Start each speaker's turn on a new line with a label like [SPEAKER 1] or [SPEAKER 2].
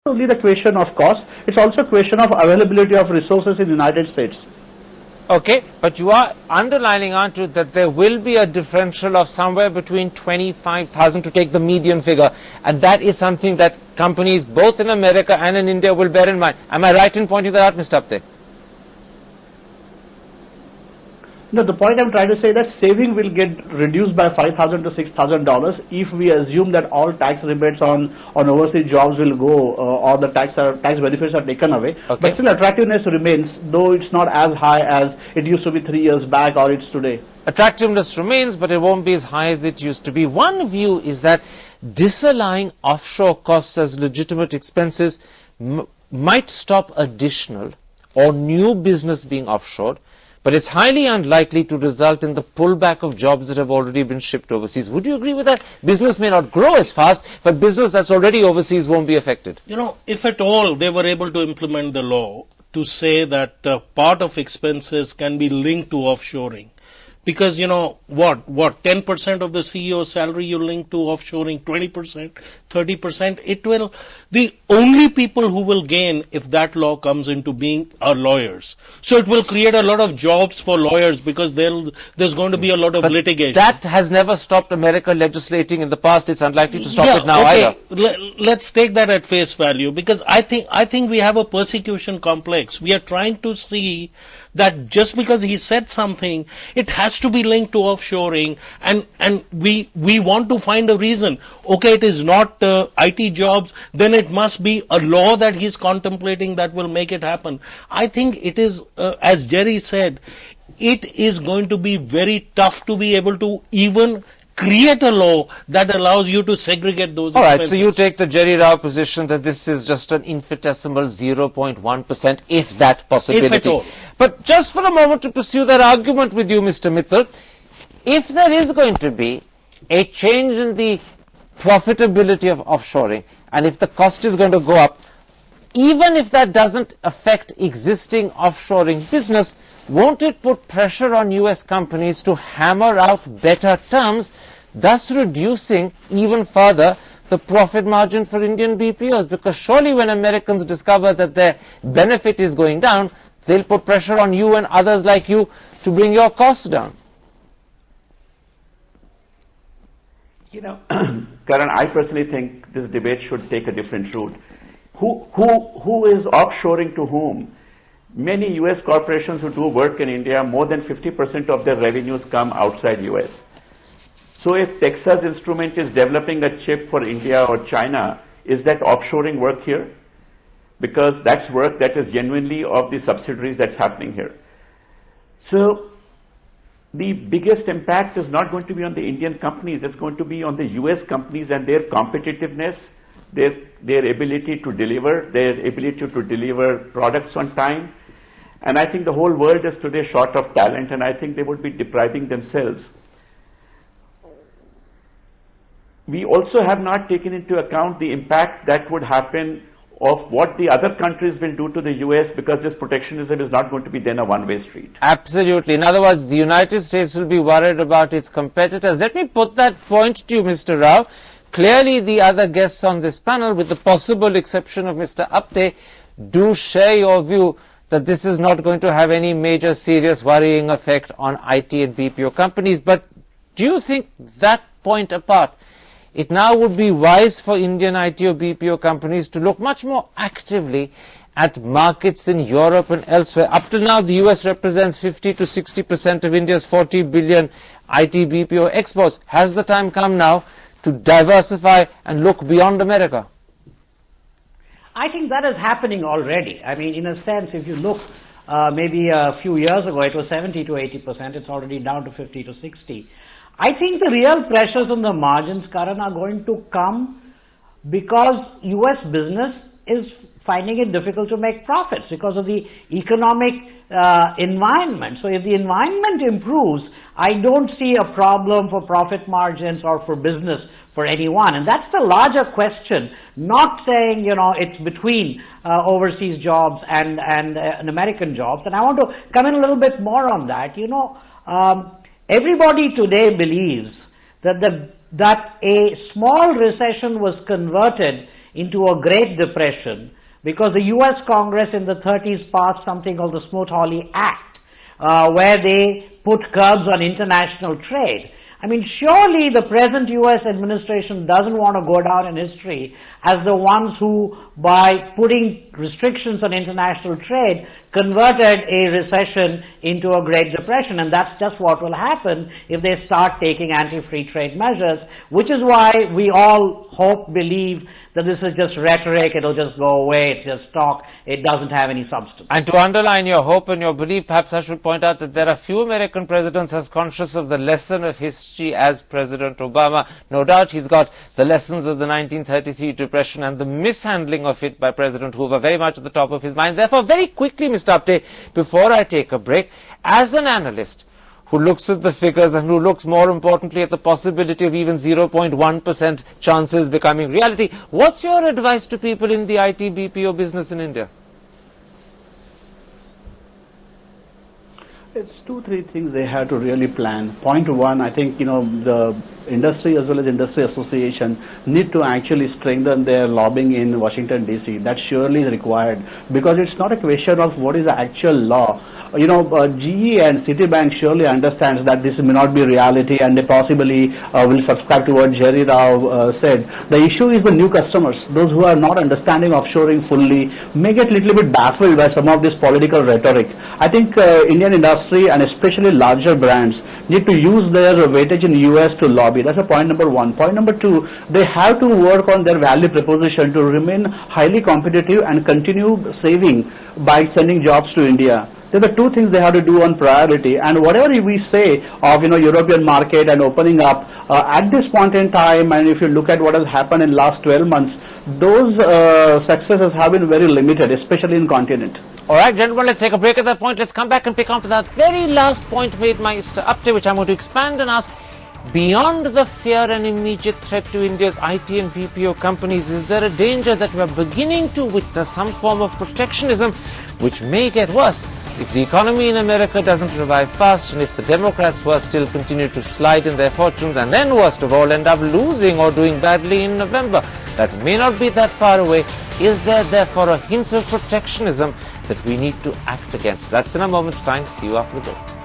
[SPEAKER 1] only the question of cost, it's also a question of availability of resources in the United States.
[SPEAKER 2] Okay, but you are underlining, aren't you, that there will be a differential of somewhere between 25,000 to take the median figure, and that is something that companies both in America and in India will bear in mind. Am I right in pointing that out, Mr. Apte?
[SPEAKER 1] No, the point I'm trying to say that saving will get reduced by $5,000 to $6,000 if we assume that all tax rebates on overseas jobs will go or the tax benefits are taken away.
[SPEAKER 2] Okay.
[SPEAKER 1] But still attractiveness remains, though it's not as high as it used to be 3 years back or it's today.
[SPEAKER 2] Attractiveness remains, but it won't be as high as it used to be. One view is that disallowing offshore costs as legitimate expenses might stop additional or new business being offshored, but it's highly unlikely to result in the pullback of jobs that have already been shipped overseas. Would you agree with that? Business may not grow as fast, but business that's already overseas won't be affected.
[SPEAKER 3] You know, if at all they were able to implement the law to say that part of expenses can be linked to offshoring, because, you know, what, 10% of the CEO's salary you link to offshoring, 20%, 30%, it will, the only people who will gain if that law comes into being are lawyers. So it will create a lot of jobs for lawyers because there's going to be a lot of litigation.
[SPEAKER 2] That has never stopped America legislating in the past. It's unlikely to stop it now either.
[SPEAKER 3] Let's take that at face value, because I think we have a persecution complex. We are trying to see that just because he said something, it has to be linked to offshoring, and we want to find a reason. Okay, it is not IT jobs, then it must be a law that he's contemplating that will make it happen. I think it is, as Jerry said, it is going to be very tough to be able to even create a law that allows you to segregate those expenses.
[SPEAKER 2] All right, so you take the Jerry Rao position that this is just an infinitesimal 0.1%, if that possibility.
[SPEAKER 3] If at all.
[SPEAKER 2] But just for a moment to pursue that argument with you, Mr. Mittal, if there is going to be a change in the profitability of offshoring, and if the cost is going to go up, even if that doesn't affect existing offshoring business, won't it put pressure on US companies to hammer out better terms, thus reducing even further the profit margin for Indian BPOs? Because surely when Americans discover that their benefit is going down, they'll put pressure on you and others like you to bring your costs down.
[SPEAKER 4] You know, Karan, I personally think this debate should take a different route. Who is offshoring to whom? Many US corporations who do work in India, more than 50% of their revenues come outside US. So if Texas Instrument is developing a chip for India or China, is that offshoring work here? Because that's work that is genuinely of the subsidiaries that's happening here. So the biggest impact is not going to be on the Indian companies, it's going to be on the US companies and their competitiveness, their ability to deliver products on time. And I think the whole world is today short of talent, and I think they would be depriving themselves. We also have not taken into account the impact that would happen of what the other countries will do to the US, because this protectionism is not going to be then a one-way street.
[SPEAKER 2] Absolutely. In other words, the United States will be worried about its competitors. Let me put that point to you, Mr. Rao. Clearly, the other guests on this panel, with the possible exception of Mr. Apte, do share your view that this is not going to have any major serious worrying effect on IT and BPO companies. But do you think, that point apart, it now would be wise for Indian IT or BPO companies to look much more actively at markets in Europe and elsewhere? Up till now, the US represents 50 to 60% of India's 40 billion IT BPO exports. Has the time come now to diversify and look beyond America?
[SPEAKER 5] I think that is happening already. I mean, in a sense, if you look, maybe a few years ago, it was 70 to 80%. It's already down to 50 to 60. I think the real pressures on the margins, Karan, are going to come because US business is finding it difficult to make profits because of the economic environment. So if the environment improves, I don't see a problem for profit margins or for business for anyone. And that's the larger question, not saying, you know, it's between overseas jobs and American jobs. And I want to come in a little bit more on that. You know, everybody today believes that a small recession was converted into a Great Depression because the US Congress in the 30s passed something called the Smoot-Hawley Act, where they put curbs on international trade. I mean, surely the present US administration doesn't want to go down in history as the ones who, by putting restrictions on international trade, converted a recession into a Great Depression, and that's just what will happen if they start taking anti-free trade measures, which is why we all hope, believe that this is just rhetoric, it'll just go away, it's just talk, it doesn't have any substance.
[SPEAKER 2] And to underline your hope and your belief, perhaps I should point out that there are few American presidents as conscious of the lesson of history as President Obama. No doubt he's got the lessons of the 1933 Depression and the mishandling of it by President Hoover very much at the top of his mind. Therefore, very quickly, Mr. Apte, before I take a break, as an analyst who looks at the figures and who looks more importantly at the possibility of even 0.1% chances becoming reality, what's your advice to people in the IT BPO business in India?
[SPEAKER 1] It's 2-3 things they have to really plan. Point one, I think, the industry as well as industry association need to actually strengthen their lobbying in Washington DC. That surely is required because it's not a question of what is the actual law. GE and Citibank surely understands that this may not be reality and they possibly will subscribe to what Jerry Rao said. The issue is the new customers, those who are not understanding offshoring fully, may get a little bit baffled by some of this political rhetoric. I think Indian industry and especially larger brands need to use their weightage in US to lobby. That's a point number one. Point number two, they have to work on their value proposition to remain highly competitive and continue saving by sending jobs to India. There are two things they have to do on priority, and whatever we say of European market and opening up at this point in time, and if you look at what has happened in last 12 months, those successes have been very limited, especially in continent.
[SPEAKER 2] All right, gentlemen, let's take a break at that point. Let's come back and pick up that very last point made by Mr. Apte, which I'm going to expand and ask, beyond the fear and immediate threat to India's IT and BPO companies, is there a danger that we're beginning to witness some form of protectionism which may get worse if the economy in America doesn't revive fast and if the Democrats were still continue to slide in their fortunes and then, worst of all, end up losing or doing badly in November? That may not be that far away. Is there therefore a hint of protectionism that we need to act against? That's in a moment's time. See you after the break.